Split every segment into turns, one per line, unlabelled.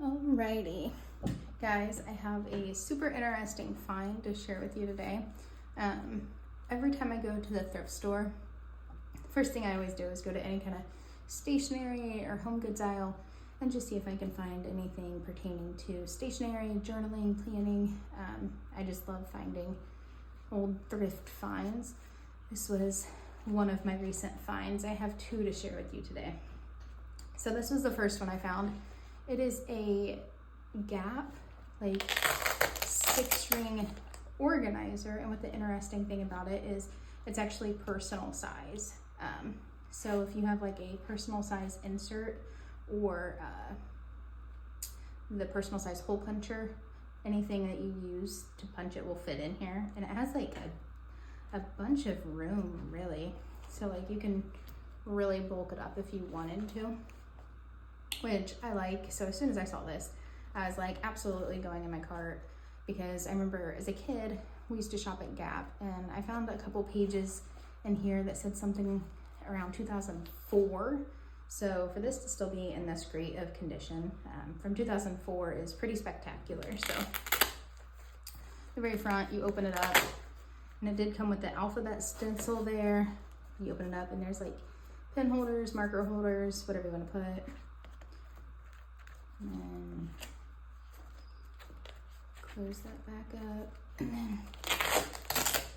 Alrighty, guys, I have a super interesting find to share with you today. Every time I go to the thrift store, first thing I always do is go to any kind of stationery or home goods aisle and just see if I can find anything pertaining to stationery, journaling, planning. I just love finding old thrift finds. This was one of my recent finds. I have two to share with you today. So this was the first one I found. It is a Gap, like 6-ring organizer, and what the interesting thing about it is it's actually personal size. So if you have like a personal size insert or the personal size hole puncher, anything that you use to punch it will fit in here, and it has like a bunch of room, really. So like you can really bulk it up if you wanted to, which I like. So as soon as I saw this, I was like absolutely going in my cart, because I remember as a kid we used to shop at Gap, and I found a couple pages in here that said something around 2004. So for this to still be in this great of condition from 2004 is pretty spectacular. So the very front, you open it up, and it did come with the alphabet stencil there. You open it up and there's like pen holders, marker holders, whatever you want to put. And then close that back up, and then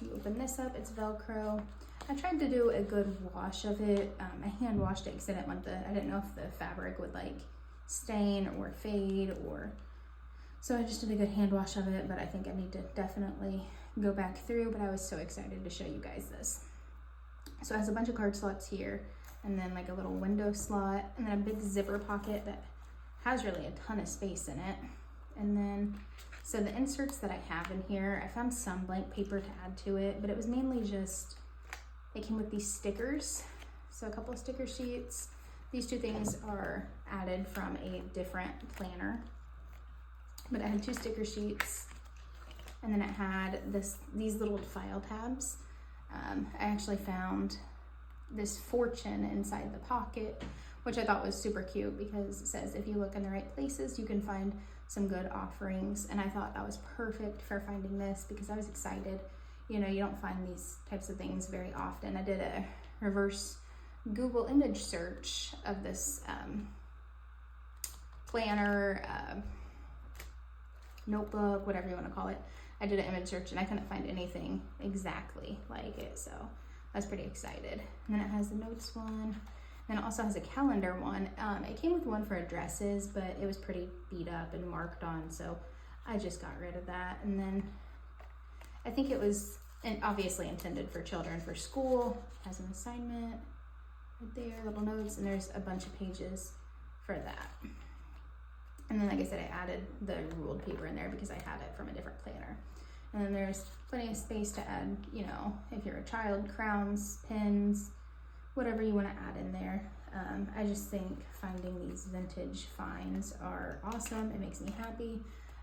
you open this up. It's Velcro. I tried to do a good wash of it. I hand washed it because I didn't know if the fabric would like stain or fade, or so I just did a good hand wash of it. But I think I need to definitely go back through. But I was so excited to show you guys this. So it has a bunch of card slots here, and then like a little window slot, and then a big zipper pocket that has really a ton of space in it. And then, so the inserts that I have in here, I found some blank paper to add to it, but it was mainly just, it came with these stickers. So a couple of sticker sheets. These two things are added from a different planner, but I had 2 sticker sheets, and then it had these little file tabs. I actually found this fortune inside the pocket, which I thought was super cute, because it says if you look in the right places, you can find some good offerings. And I thought that was perfect for finding this, because I was excited. You know, you don't find these types of things very often. I did a reverse Google image search of this planner, notebook, whatever you want to call it. I did an image search and I couldn't find anything exactly like it, so I was pretty excited. And then it has the notes one. And it also has a calendar one. It came with one for addresses, but it was pretty beat up and marked on, so I just got rid of that. And then I think it was obviously intended for children for school. It has an assignment right there, little notes, and there's a bunch of pages for that. And then, like I said, I added the ruled paper in there because I had it from a different planner. And then there's plenty of space to add, you know, if you're a child, crowns, pins, whatever you want to add in there. I just think finding these vintage finds are awesome. It makes me happy.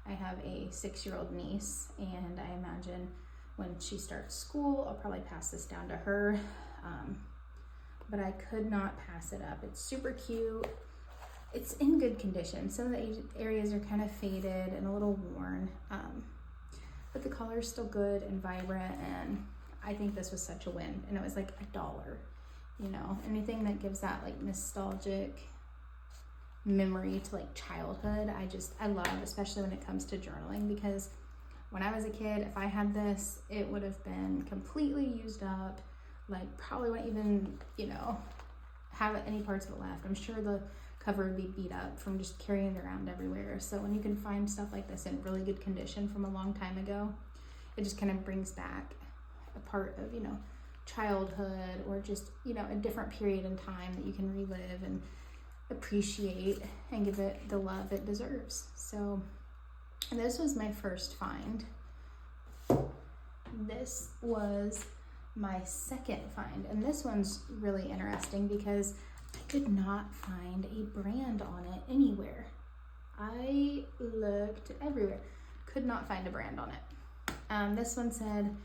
I have a 6-year-old niece, and I imagine when she starts school, I'll probably pass this down to her. But I could not pass it up. It's super cute. It's in good condition. Some of the areas are kind of faded and a little worn, but the color is still good and vibrant, and I think this was such a win. And it was like $1. You know, anything that gives that like nostalgic memory to like childhood, I love, especially when it comes to journaling, because when I was a kid, if I had this, it would have been completely used up, like probably wouldn't even, you know, have any parts of it left. I'm sure the cover would be beat up from just carrying it around everywhere. So when you can find stuff like this in really good condition from a long time ago, it just kind of brings back a part of, you know, childhood, or just, you know, a different period in time that you can relive and appreciate and give it the love it deserves. So this was my first find. This was my second find, and this one's really interesting because I could not find a brand on it anywhere. I looked everywhere, could not find a brand on it. This one said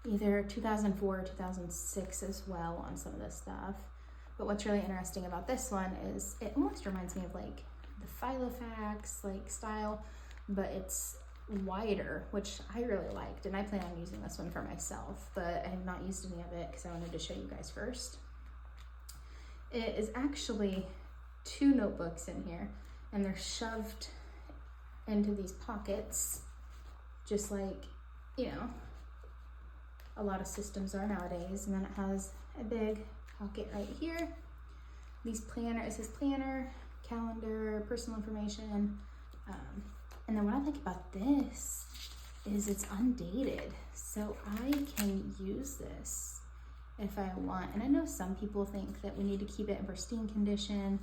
either 2004 or 2006 as well on some of this stuff. But what's really interesting about this one is it almost reminds me of like the the Filofax like style, but it's wider, which I really liked, and I plan on using this one for myself, but I have not used any of it because I wanted to show you guys first. It is actually 2 notebooks in here, and they're shoved into these pockets, just like, you know, a lot of systems are nowadays. And then it has a big pocket right here. These planner, it says planner, calendar, personal information. And then what I like about this is it's undated. So I can use this if I want. And I know some people think that we need to keep it in pristine condition.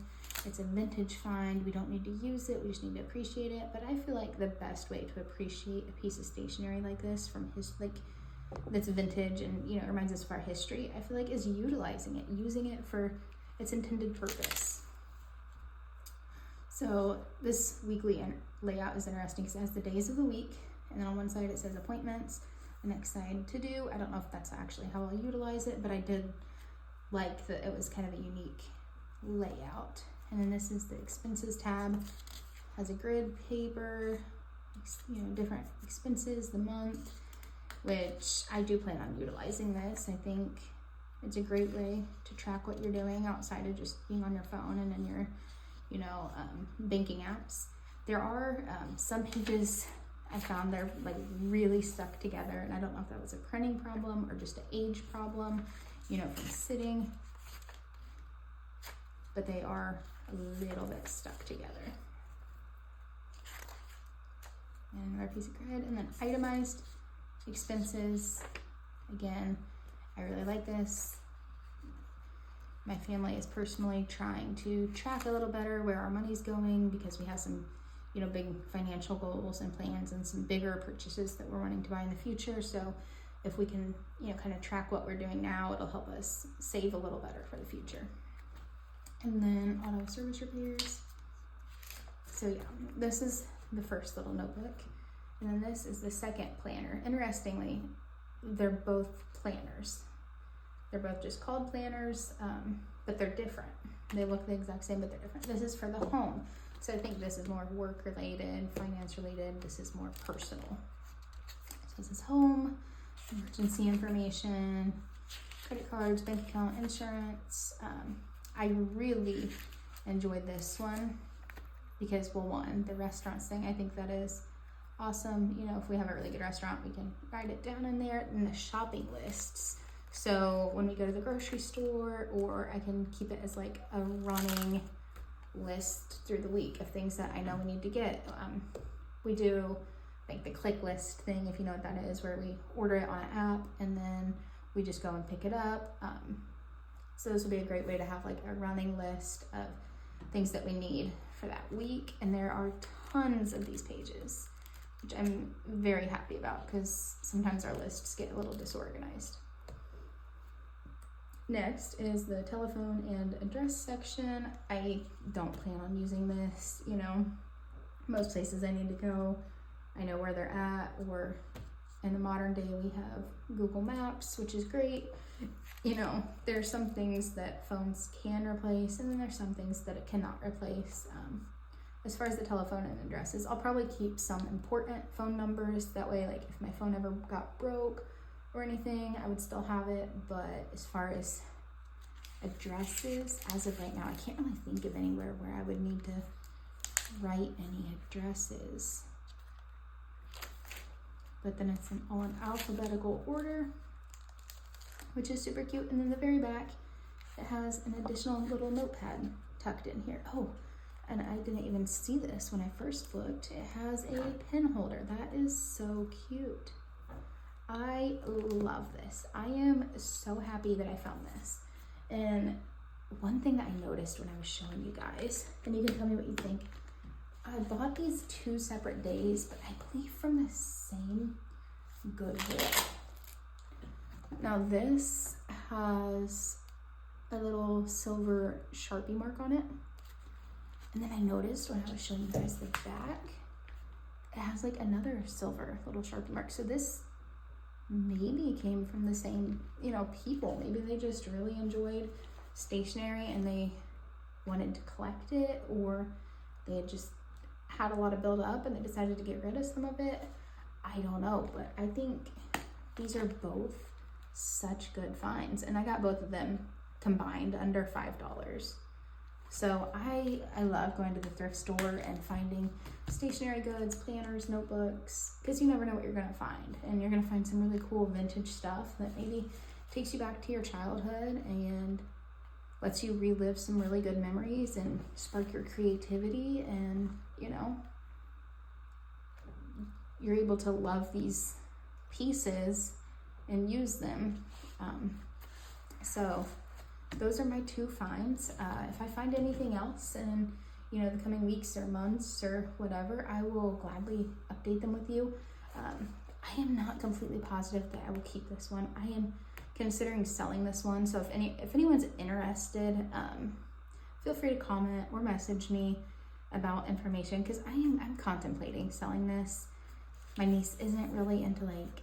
It's a vintage find. We don't need to use it. We just need to appreciate it. But I feel like the best way to appreciate a piece of stationery like this from that's vintage and, you know, reminds us of our history, I feel like is utilizing it, using it for its intended purpose. So this weekly layout is interesting because it has the days of the week, and then on one side it says appointments, the next side to do. I don't know if that's actually how I'll utilize it, but I did like that it was kind of a unique layout. And then this is the expenses tab, has a grid paper, you know, different expenses, the month, which I do plan on utilizing this. I think it's a great way to track what you're doing outside of just being on your phone and in your, you know, banking apps. There are some pages I found they're like really stuck together, and I don't know if that was a printing problem or just an age problem, you know, from sitting, but they are a little bit stuck together. And our piece of grid, and then itemized expenses. Again, I really like this. My family is personally trying to track a little better where our money's going because we have some, you know, big financial goals and plans and some bigger purchases that we're wanting to buy in the future. So if we can, you know, kind of track what we're doing now, it'll help us save a little better for the future. And then auto service repairs. So yeah, this is the first little notebook. And then this is the second planner. Interestingly, they're both planners. They're both just called planners, but they're different. They look the exact same, but they're different. This is for the home. So I think this is more work related, finance related. This is more personal. So this is home, emergency information, credit cards, bank account, insurance. I really enjoyed this one because, well, one, the restaurants thing, I think that is awesome. You know, if we have a really good restaurant, we can write it down in there. And the shopping lists. So when we go to the grocery store, or I can keep it as like a running list through the week of things that I know we need to get. We do like the click list thing, if you know what that is, where we order it on an app and then we just go and pick it up. So this would be a great way to have like a running list of things that we need for that week. And there are tons of these pages, which I'm very happy about because sometimes our lists get a little disorganized. Next is the telephone and address section. I don't plan on using this, you know, most places I need to go, I know where they're at, or in the modern day we have Google Maps, which is great. You know, there's some things that phones can replace, and then there's some things that it cannot replace. As far as the telephone and addresses, I'll probably keep some important phone numbers. That way, like if my phone ever got broke or anything, I would still have it. But as far as addresses, as of right now, I can't really think of anywhere where I would need to write any addresses. But then it's all in alphabetical order, which is super cute. And then the very back, it has an additional little notepad tucked in here. Oh, and I didn't even see this when I first looked. It has a pen holder. That is so cute. I love this. I am so happy that I found this. And one thing that I noticed when I was showing you guys, and you can tell me what you think, I bought these 2 separate days, but I believe from the same Goodwill. Now this has a little silver Sharpie mark on it. And then I noticed when I was showing you guys the back, it has like another silver little Sharpie mark. So this maybe came from the same, you know, people. Maybe they just really enjoyed stationery and they wanted to collect it, or they had just had a lot of build up and they decided to get rid of some of it. I don't know, but I think these are both such good finds, and I got both of them combined under $5. So I love going to the thrift store and finding stationery goods, planners, notebooks, because you never know what you're gonna find, and you're gonna find some really cool vintage stuff that maybe takes you back to your childhood and lets you relive some really good memories and spark your creativity, and you know, you're able to love these pieces and use them. So those are my two finds. If I find anything else in, you know, the coming weeks or months or whatever, I will gladly update them with you. I am not completely positive that I will keep this one. I am considering selling this one. So if anyone's interested, feel free to comment or message me about information, because I'm contemplating selling this. My niece isn't really into like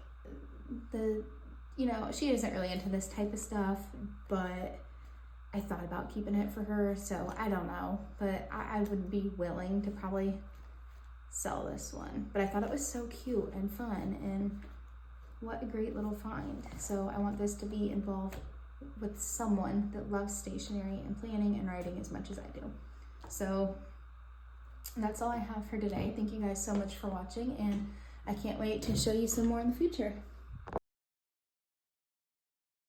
she isn't really into this type of stuff, but I thought about keeping it for her, so I don't know, but I would be willing to probably sell this one. But I thought it was so cute and fun, and what a great little find. So I want this to be involved with someone that loves stationery and planning and writing as much as I do. So that's all I have for today. Thank you guys so much for watching, and I can't wait to show you some more in the future.